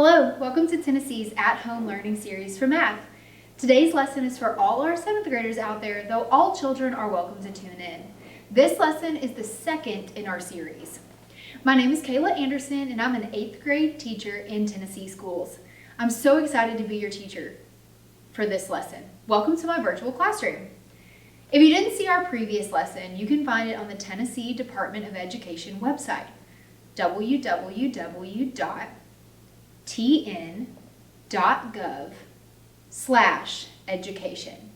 Hello, welcome to Tennessee's at-home learning series for math. Today's lesson is for all our 7th graders out there, though all children are welcome to tune in. This lesson is the second in our series. My name is Kayla Anderson and I'm an 8th grade teacher in Tennessee schools. I'm so excited to be your teacher for this lesson. Welcome to my virtual classroom. If you didn't see our previous lesson, you can find it on the Tennessee Department of Education website, www.tn.gov/education.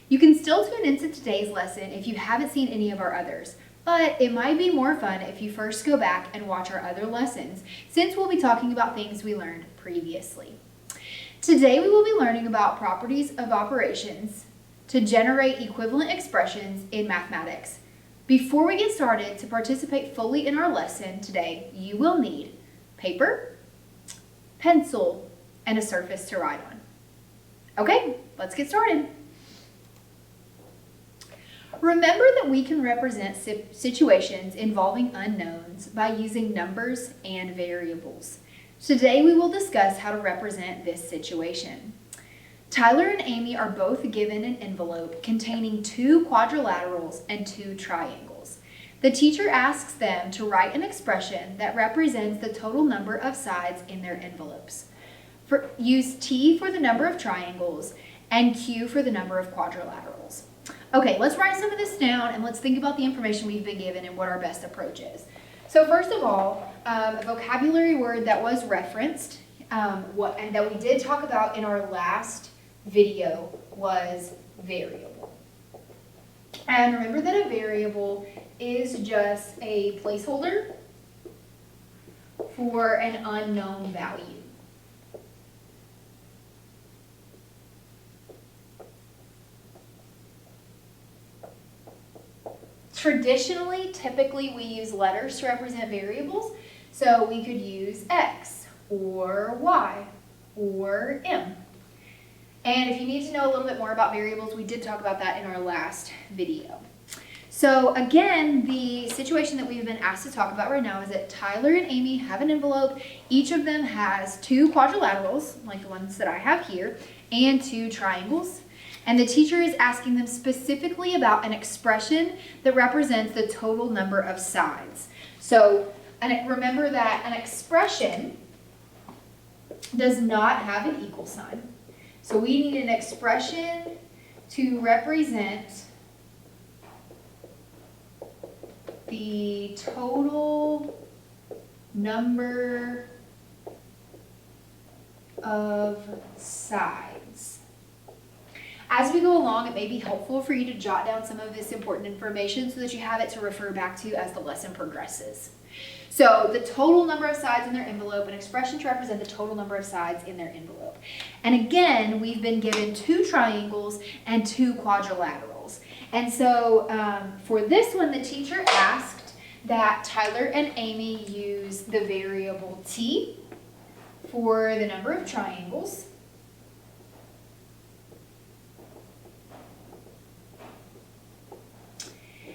You can still tune into today's lesson if you haven't seen any of our others, but it might be more fun if you first go back and watch our other lessons, since we'll be talking about things we learned previously. Today we will be learning about properties of operations to generate equivalent expressions in mathematics. Before we get started, to participate fully in our lesson today, you will need paper, pencil, and a surface to write on. Okay, let's get started. Remember that we can represent situations involving unknowns by using numbers and variables. Today we will discuss how to represent this situation. Tyler and Amy are both given an envelope containing 2 quadrilaterals and 2 triangles. The teacher asks them to write an expression that represents the total number of sides in their envelopes. Use T for the number of triangles and Q for the number of quadrilaterals. Okay, let's write some of this down and let's think about the information we've been given and what our best approach is. So first of all, a vocabulary word that was referenced and that we did talk about in our last video was variable. And remember that a variable is just a placeholder for an unknown value. Traditionally, typically we use letters to represent variables, so we could use X or Y or M. And if you need to know a little bit more about variables, we did talk about that in our last video. So again, the situation that we've been asked to talk about right now is that Tyler and Amy have an envelope. Each of them has 2 quadrilaterals, like the ones that I have here, and 2 triangles. And the teacher is asking them specifically about an expression that represents the total number of sides. So remember that an expression does not have an equal sign. So we need an expression to represent the total number of sides. As we go along, it may be helpful for you to jot down some of this important information so that you have it to refer back to as the lesson progresses. So the total number of sides in their envelope, an expression to represent the total number of sides in their envelope. And again, we've been given 2 triangles and 2 quadrilaterals. And so for this one, the teacher asked that Tyler and Amy use the variable T for the number of triangles.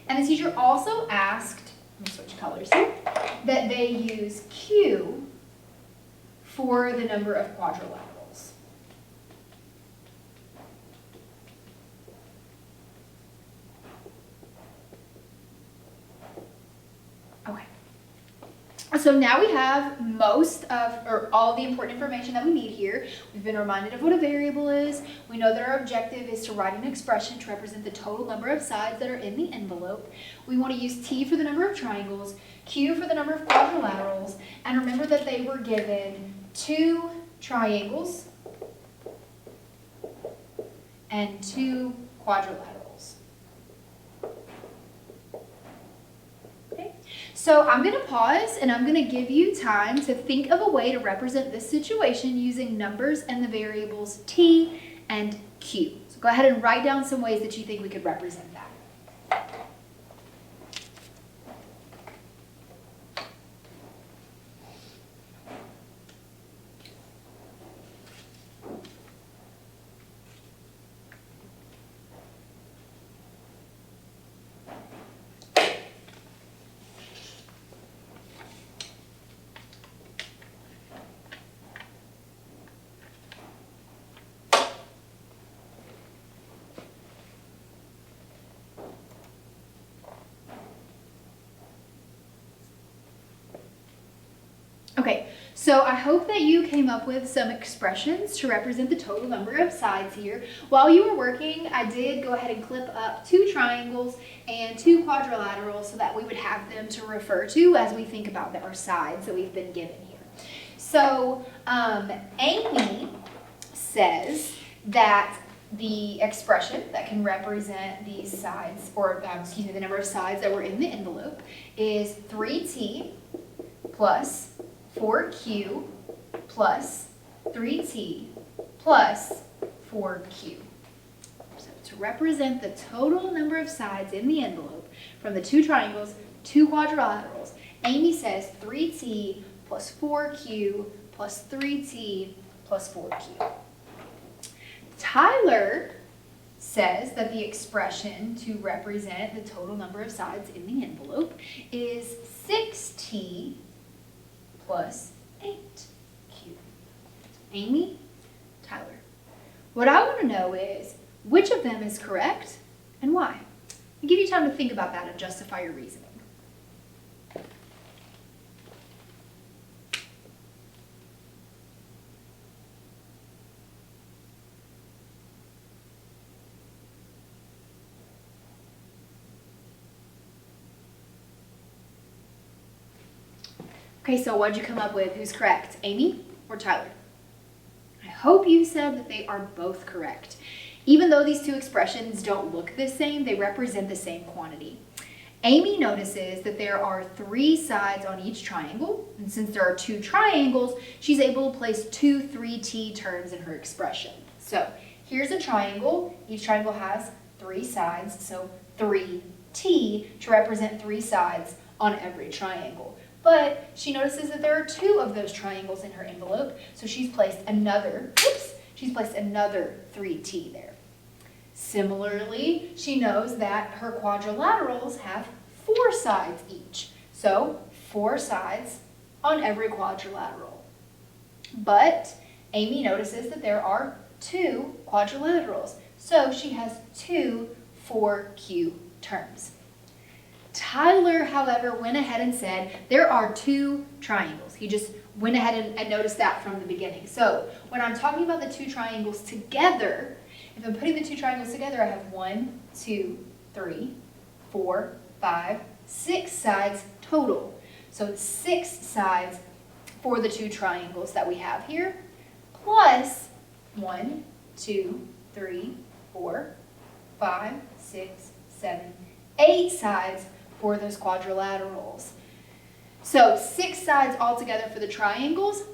And the teacher also asked, let me switch colors here, that they use Q for the number of quadrilaterals. Okay. So now we have all of the important information that we need here. We've been reminded of what a variable is. We know that our objective is to write an expression to represent the total number of sides that are in the envelope. We want to use T for the number of triangles, Q for the number of quadrilaterals, and remember that they were given 2 triangles and 2 quadrilaterals. So I'm going to pause and I'm going to give you time to think of a way to represent this situation using numbers and the variables T and Q. So go ahead and write down some ways that you think we could represent that. Okay, so I hope that you came up with some expressions to represent the total number of sides here. While you were working, I did go ahead and clip up 2 triangles and 2 quadrilaterals so that we would have them to refer to as we think about our sides that we've been given here. So Amy says that the expression that can represent these sides, or excuse me, the number of sides that were in the envelope is 3t plus 4q plus 3t plus 4q. So to represent the total number of sides in the envelope from the 2 triangles, 2 quadrilaterals, Amy says 3t plus 4q plus 3t plus 4q. Tyler says that the expression to represent the total number of sides in the envelope is 6t plus 8q. Amy, Tyler. What I want to know is which of them is correct and why. I'll give you time to think about that and justify your reasoning. Okay, so what'd you come up with? Who's correct? Amy or Tyler? I hope you said that they are both correct. Even though these 2 expressions don't look the same, they represent the same quantity. Amy notices that there are 3 sides on each triangle, and since there are 2 triangles, she's able to place 2 3t terms in her expression. So here's a triangle. Each triangle has 3 sides, so 3t to represent 3 sides on every triangle. But she notices that there are 2 of those triangles in her envelope, so she's placed another 3t there. Similarly, she knows that her quadrilaterals have 4 sides each, so 4 sides on every quadrilateral. But Amy notices that there are 2 quadrilaterals, so she has 2 4q terms. Tyler, however, went ahead and said there are 2 triangles. He just went ahead and noticed that from the beginning. So when I'm talking about the 2 triangles together, if I'm putting the 2 triangles together, I have 1, 2, 3, 4, 5, 6 sides total. So it's 6 sides for the 2 triangles that we have here, plus 1, 2, 3, 4, 5, 6, 7, 8 sides for those quadrilaterals. So 6 sides altogether for the triangles,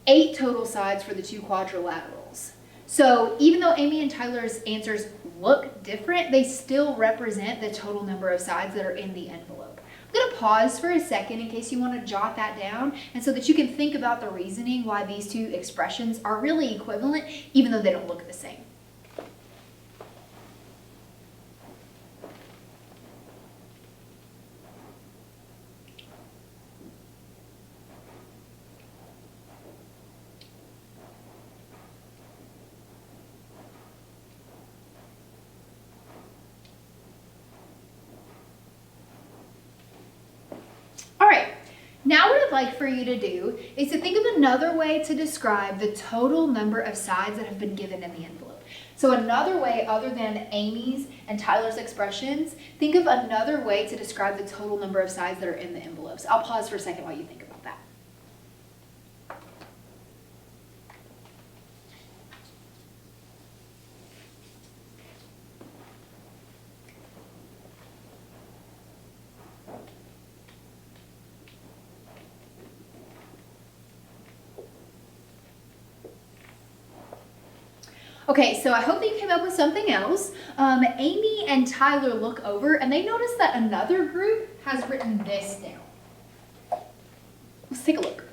8 total sides for the 2 quadrilaterals. So even though Amy and Tyler's answers look different, they still represent the total number of sides that are in the envelope. I'm going to pause for a second in case you want to jot that down, and so that you can think about the reasoning why these 2 expressions are really equivalent, even though they don't look the same. Now what I'd like for you to do is to think of another way to describe the total number of sides that have been given in the envelope. So another way other than Amy's and Tyler's expressions, think of another way to describe the total number of sides that are in the envelopes. I'll pause for a second while you think about that. Okay, so I hope that you came up with something else. Amy and Tyler look over and they notice that another group has written this down. Let's take a look.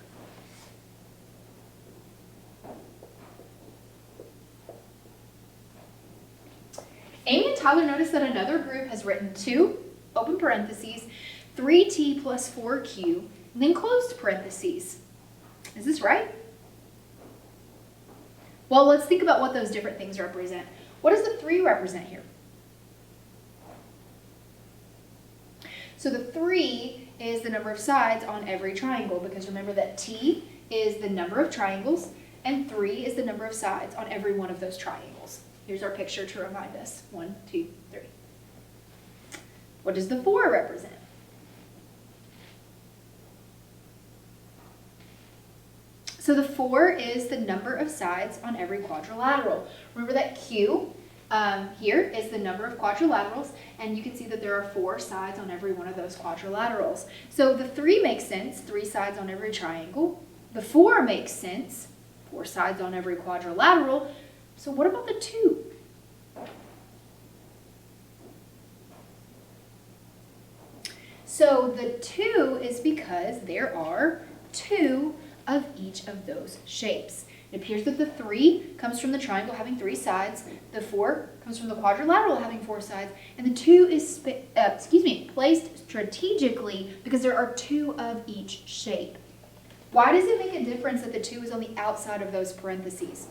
Amy and Tyler notice that another group has written 2, open parentheses, 3t plus 4q, and then closed parentheses. Is this right? Well, let's think about what those different things represent. What does the 3 represent here? So the 3 is the number of sides on every triangle, because remember that T is the number of triangles and 3 is the number of sides on every one of those triangles. Here's our picture to remind us. 1, 2, 3. What does the 4 represent? So the 4 is the number of sides on every quadrilateral. Remember that Q here is the number of quadrilaterals, and you can see that there are 4 sides on every one of those quadrilaterals. So the 3 makes sense, 3 sides on every triangle. The 4 makes sense, 4 sides on every quadrilateral. So what about the 2? So the 2 is because there are 2 of each of those shapes. It appears that the 3 comes from the triangle having 3 sides, the 4 comes from the quadrilateral having 4 sides, and the 2 is placed strategically because there are 2 of each shape. Why does it make a difference that the 2 is on the outside of those parentheses?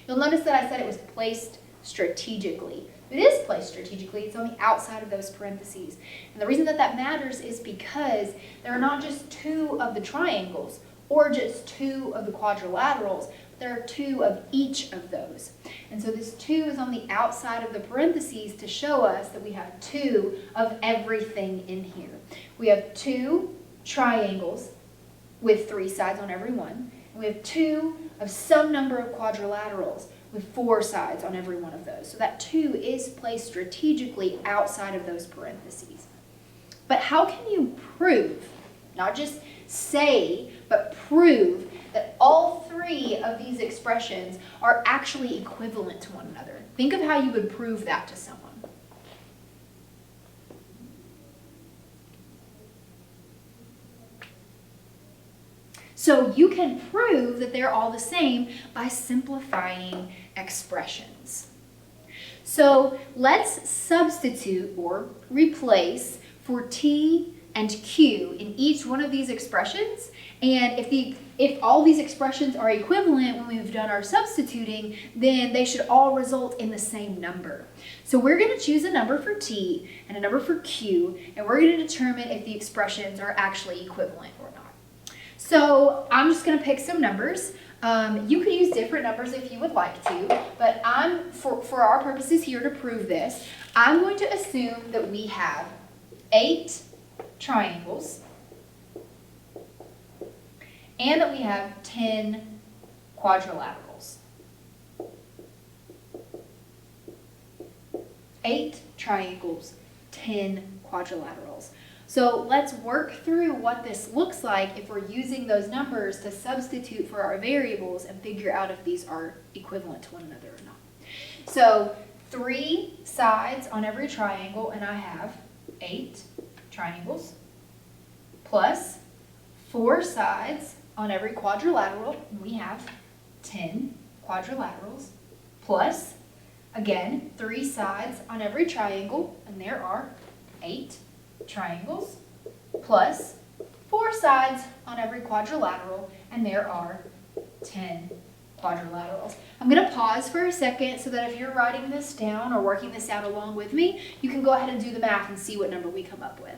You'll notice that I said it was placed strategically. It is placed strategically. It's on the outside of those parentheses. And the reason that that matters is because there are not just 2 of the triangles or just 2 of the quadrilaterals, but there are 2 of each of those. And so this 2 is on the outside of the parentheses to show us that we have 2 of everything in here. We have 2 triangles with 3 sides on every one. And we have 2 of some number of quadrilaterals with 4 sides on every one of those. So that 2 is placed strategically outside of those parentheses. But how can you prove, not just say, but prove that all 3 of these expressions are actually equivalent to one another? Think of how you would prove that to someone. So you can prove that they're all the same by simplifying expressions. So let's substitute or replace for T and Q in each one of these expressions. And if all these expressions are equivalent when we've done our substituting, then they should all result in the same number. So we're going to choose a number for T and a number for Q, and we're going to determine if the expressions are actually equivalent or not. So I'm just going to pick some numbers. You could use different numbers if you would like to, but for our purposes here to prove this, I'm going to assume that we have 8 triangles and that we have 10 quadrilaterals. 8 triangles, 10 quadrilaterals. So let's work through what this looks like if we're using those numbers to substitute for our variables and figure out if these are equivalent to one another or not. So 3 sides on every triangle, and I have 8 triangles, plus 4 sides on every quadrilateral, and we have 10 quadrilaterals, plus, again, 3 sides on every triangle, and there are 8 triangles, plus 4 sides on every quadrilateral, and there are 10 quadrilaterals. I'm going to pause for a second so that if you're writing this down or working this out along with me, you can go ahead and do the math and see what number we come up with.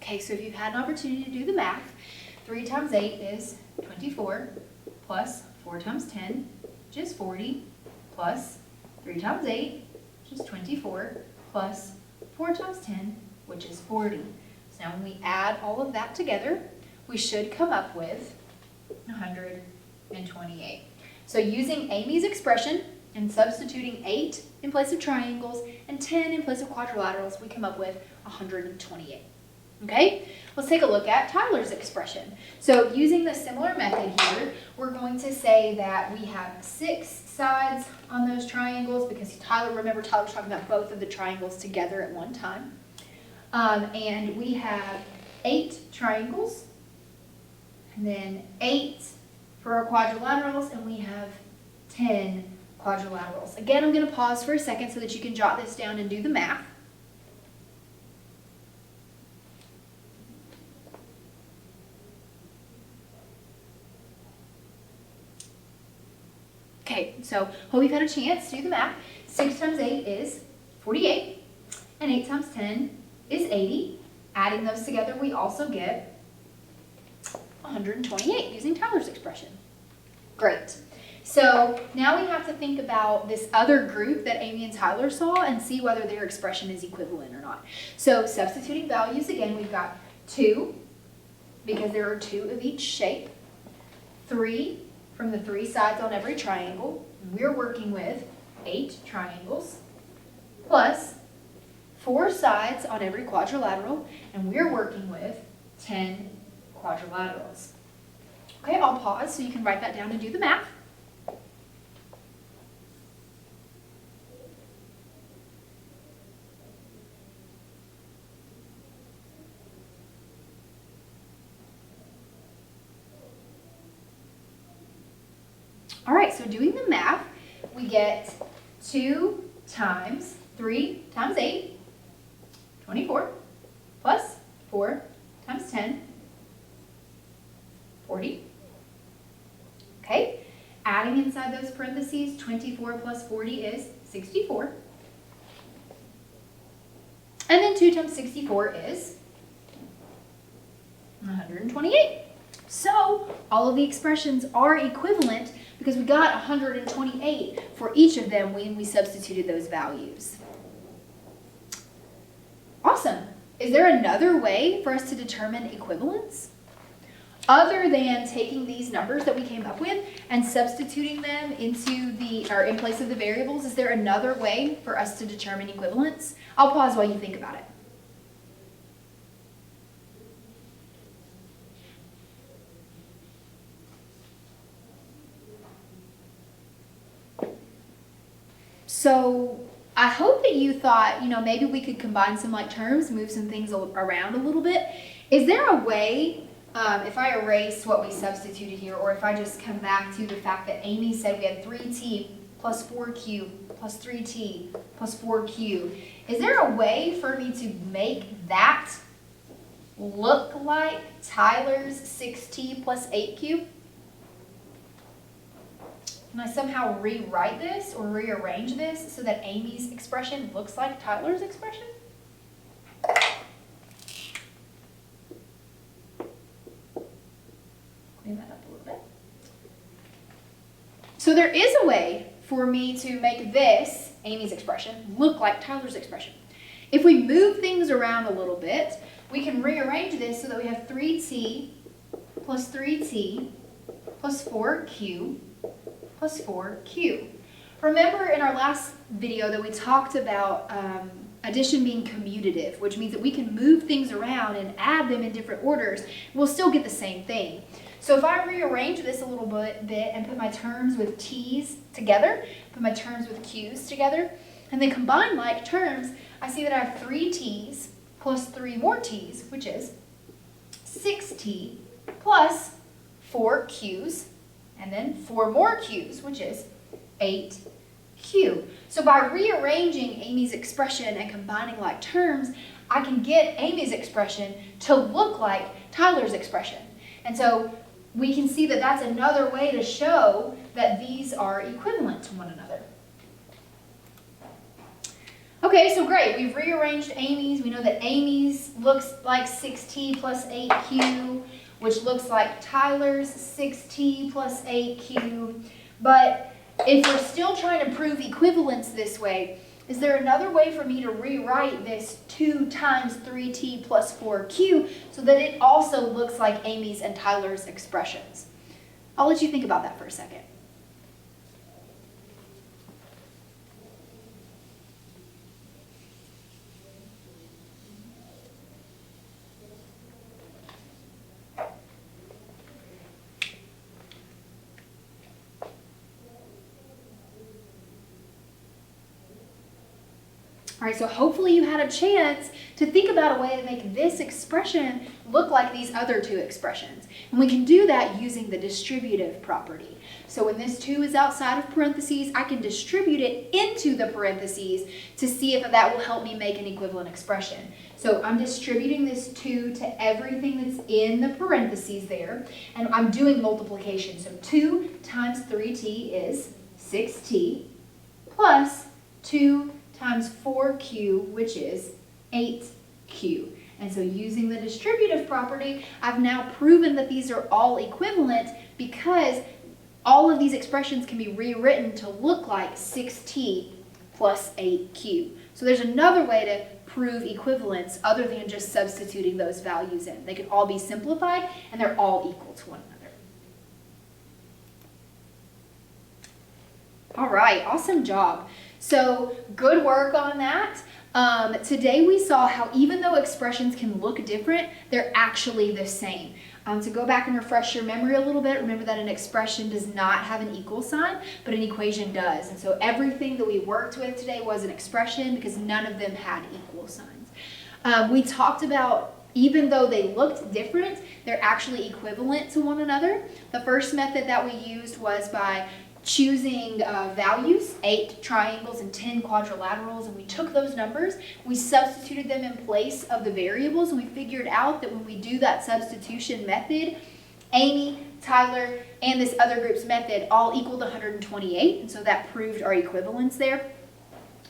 Okay, so if you've had an opportunity to do the math, 3 times 8 is 24, plus 4 times 10, which is 40, plus 3 times 8, which is 24, plus 4 times 10, which is 40. So now when we add all of that together, we should come up with 128. So using Amy's expression and substituting 8 in place of triangles and 10 in place of quadrilaterals, we come up with 128. Okay, let's take a look at Tyler's expression. So using the similar method here, we're going to say that we have 6 sides on those triangles because remember Tyler was talking about both of the triangles together at one time. And we have 8 triangles, and then 8 for our quadrilaterals, and we have 10 quadrilaterals. Again, I'm going to pause for a second so that you can jot this down and do the math. Okay, so hope you've had a chance to do the math. 6 times 8 is 48, and 8 times 10 is 80. Adding those together, we also get 128 using Tyler's expression. Great. So now we have to think about this other group that Amy and Tyler saw and see whether their expression is equivalent or not. So substituting values again, we've got 2, because there are 2 of each shape, 3 from the 3 sides on every triangle. We're working with 8 triangles, plus 4 sides on every quadrilateral, and we're working with 10 quadrilaterals. Okay, I'll pause so you can write that down and do the math. All right, so doing the math, we get 2 times 3 times 8, 24, plus 4 times 10, 40. Okay, adding inside those parentheses, 24 plus 40 is 64. And then 2 times 64 is 128. So all of the expressions are equivalent because we got 128 for each of them when we substituted those values. Awesome. Is there another way for us to determine equivalence? Other than taking these numbers that we came up with and substituting them into in place of the variables, is there another way for us to determine equivalence? I'll pause while you think about it. So I hope that you thought, maybe we could combine some like terms, move some things around a little bit. Is there a way, if I erase what we substituted here, or if I just come back to the fact that Amy said we had 3t plus 4q plus 3t plus 4q, is there a way for me to make that look like Tyler's 6t plus 8q? Can I somehow rewrite this or rearrange this so that Amy's expression looks like Tyler's expression? Clean that up a little bit. So there is a way for me to make this, Amy's expression, look like Tyler's expression. If we move things around a little bit, we can rearrange this so that we have 3t plus 3t plus 4q plus 4q. Remember in our last video that we talked about addition being commutative, which means that we can move things around and add them in different orders. We'll still get the same thing. So if I rearrange this a little bit and put my terms with t's together, put my terms with q's together, and then combine like terms, I see that I have 3t's plus 3 more t's, which is 6t plus 4 q's, and then 4 more q's, which is 8q. So by rearranging Amy's expression and combining like terms, I can get Amy's expression to look like Tyler's expression. And so we can see that that's another way to show that these are equivalent to one another. Okay, so great. We've rearranged Amy's. We know that Amy's looks like 6t plus 8q, which looks like Tyler's 6t plus 8q. But if we're still trying to prove equivalence this way, is there another way for me to rewrite this 2 times 3t plus 4q so that it also looks like Amy's and Tyler's expressions? I'll let you think about that for a second. All right, so hopefully you had a chance to think about a way to make this expression look like these other two expressions. And we can do that using the distributive property. So when this 2 is outside of parentheses, I can distribute it into the parentheses to see if that will help me make an equivalent expression. So I'm distributing this 2 to everything that's in the parentheses there, and I'm doing multiplication. So 2 times 3t is 6t plus 2 times 4q, which is 8q. And so using the distributive property, I've now proven that these are all equivalent because all of these expressions can be rewritten to look like 6t plus 8q. So there's another way to prove equivalence other than just substituting those values in. They can all be simplified and they're all equal to one another. All right, awesome job. So good work on that. Today we saw how even though expressions can look different, they're actually the same. To go back and refresh your memory a little bit, remember that an expression does not have an equal sign, but an equation does. And so everything that we worked with today was an expression because none of them had equal signs. We talked about even though they looked different, they're actually equivalent to one another. The first method that we used was by choosing values, 8 triangles and 10 quadrilaterals, and we took those numbers, we substituted them in place of the variables, and we figured out that when we do that substitution method, Amy, Tyler, and this other group's method all equaled 128, and so that proved our equivalence there.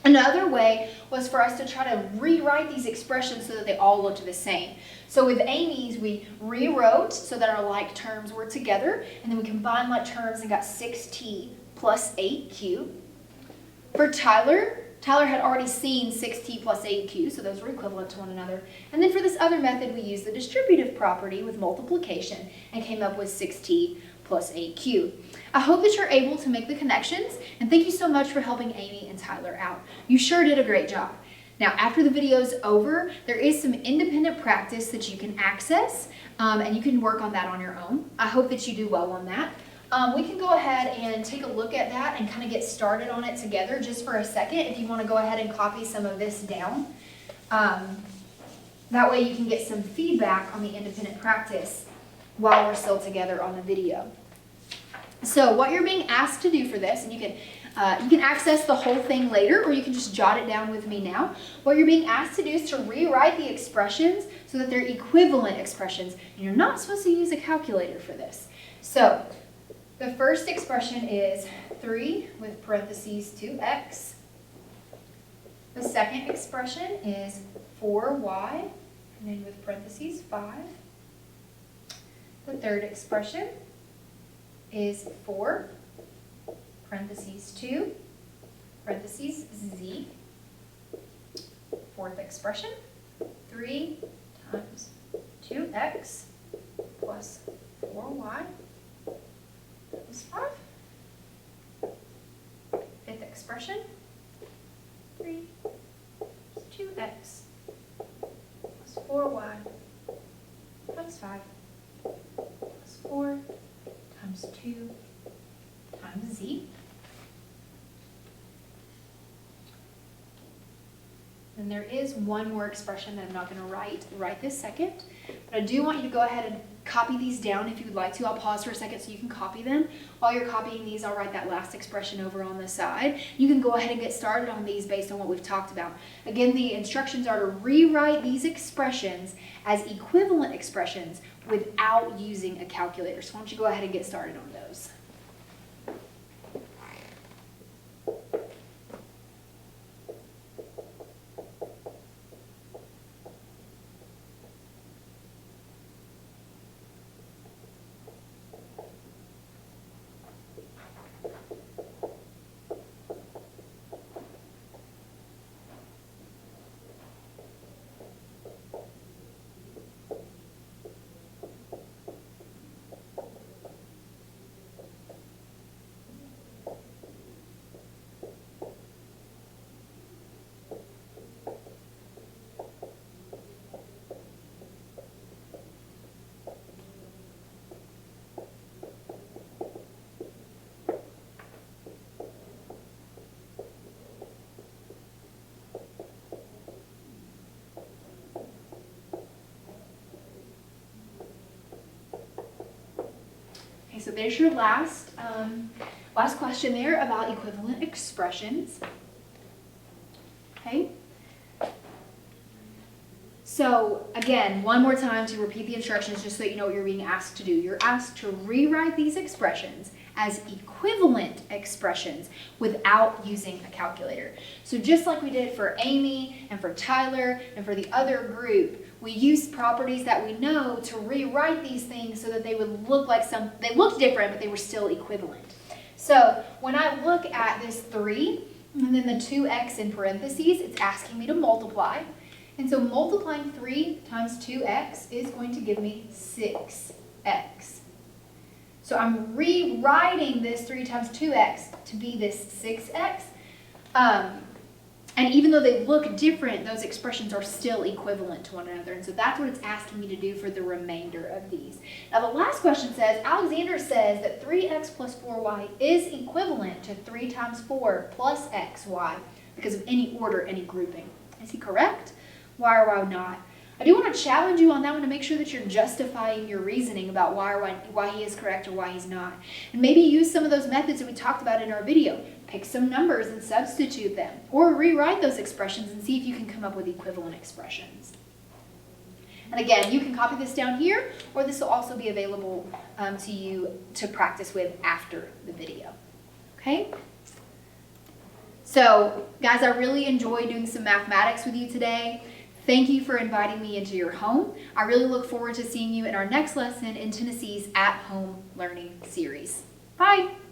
Another way was for us to try to rewrite these expressions so that they all looked the same. So with Amy's, we rewrote so that our like terms were together, and then we combined like terms and got 6t plus 8q. For Tyler had already seen 6t plus 8q, so those were equivalent to one another. And then for this other method, we used the distributive property with multiplication and came up with 6t plus 8q. I hope that you're able to make the connections, and thank you so much for helping Amy and Tyler out. You sure did a great job. Now, after the video is over, there is some independent practice that you can access, and you can work on that on your own. I hope that you do well on that. We can go ahead and take a look at that and kind of get started on it together just for a second if you want to go ahead and copy some of this down. That way you can get some feedback on the independent practice while we're still together on the video. So what you're being asked to do for this, and you can access the whole thing later, or you can just jot it down with me now. What you're being asked to do is to rewrite the expressions so that they're equivalent expressions. And you're not supposed to use a calculator for this. So the first expression is 3 with parentheses 2x. The second expression is 4y, and then with parentheses 5. The third expression is 4, parentheses 2, parentheses z. Fourth expression, 3 times 2x plus 4y is 5. Fifth expression, 3 plus 2x plus 4y times 5 plus 4 times 2 times z. And there is one more expression that I'm not going to write right this second, but I do want you to go ahead and copy these down if you would like to. I'll pause for a second so you can copy them. While you're copying these, I'll write that last expression over on the side. You can go ahead and get started on these based on what we've talked about. Again, the instructions are to rewrite these expressions as equivalent expressions without using a calculator. So why don't you go ahead and get started on those. So there's your last question there about equivalent expressions. Okay. So again, one more time to repeat the instructions just so you know what you're being asked to do. You're asked to rewrite these expressions as equivalent expressions without using a calculator. So just like we did for Amy and for Tyler and for the other group, we used properties that we know to rewrite these things so that they would look like they looked different, but they were still equivalent. So when I look at this 3 and then the 2x in parentheses, it's asking me to multiply. And so multiplying 3 times 2x is going to give me 6x. So I'm rewriting this 3 times 2x to be this 6x. And even though they look different, those expressions are still equivalent to one another. And so that's what it's asking me to do for the remainder of these. Now the last question says, Alexander says that 3x plus 4y is equivalent to 3 times 4 plus xy because of any order, any grouping. Is he correct? Why or why not? I do want to challenge you on that one to make sure that you're justifying your reasoning about why he is correct or why he's not. And maybe use some of those methods that we talked about in our video. Pick some numbers and substitute them. Or rewrite those expressions and see if you can come up with equivalent expressions. And again, you can copy this down here, or this will also be available to you to practice with after the video. Okay? So, guys, I really enjoyed doing some mathematics with you today. Thank you for inviting me into your home. I really look forward to seeing you in our next lesson in Tennessee's At Home Learning series. Bye!